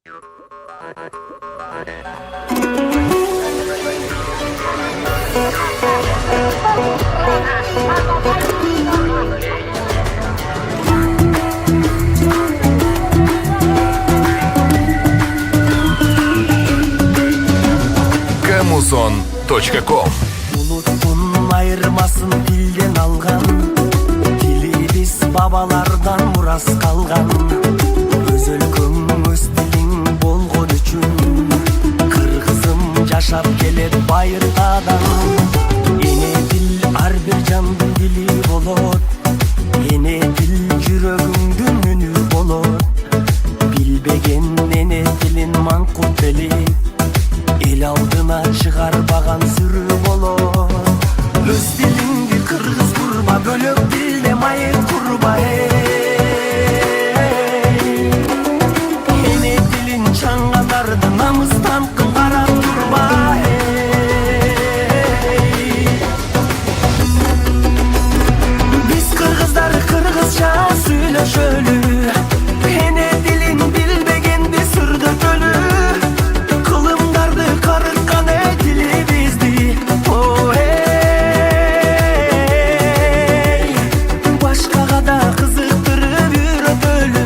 Kamuson.com. Unuttun ayırmasın dilden algan, dili biz babalardan muras kalgan. Özülkün öz dilin bolgon üçün, kırgızım жашап келет байыртадан. Эне дил ар бир жандын дили болот, эне дил жүрөгүңдүн үнү болот. Билбеген эне дилин маңкут белип, эл алдына чыгарбаган сүрү болот. Өз дилиңди кыргыз курба, бөлөк дилде майып курба. Эне дилин чаңганарды намыстан карап турба. Биз кыргыздар кыргызча сүйлөшөлү, эне дилин билбегенди сүрдөтөлү. Кылымдарды карыткан дили бизди, башкага да кызыктырып үйрөтөлү.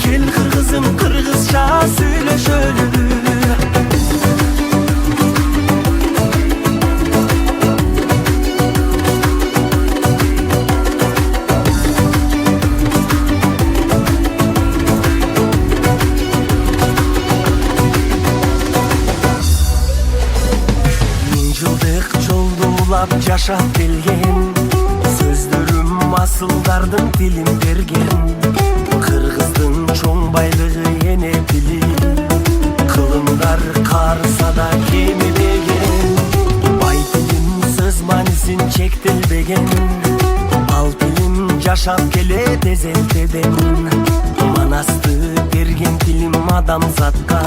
Кел кыргызым кыргызча сүйлөшөлү. Жылдык жолду улап жашап келген, сөздөрүм асылдардын тилин берген. Кыргыздын чоң байлыгы эне тили, кылымдар карыса да кемибеген. Бай тилим сөз маанисин чектелбеген, ал тилим жашап келет эзелтеден. Манасты берген тилим адамзатка,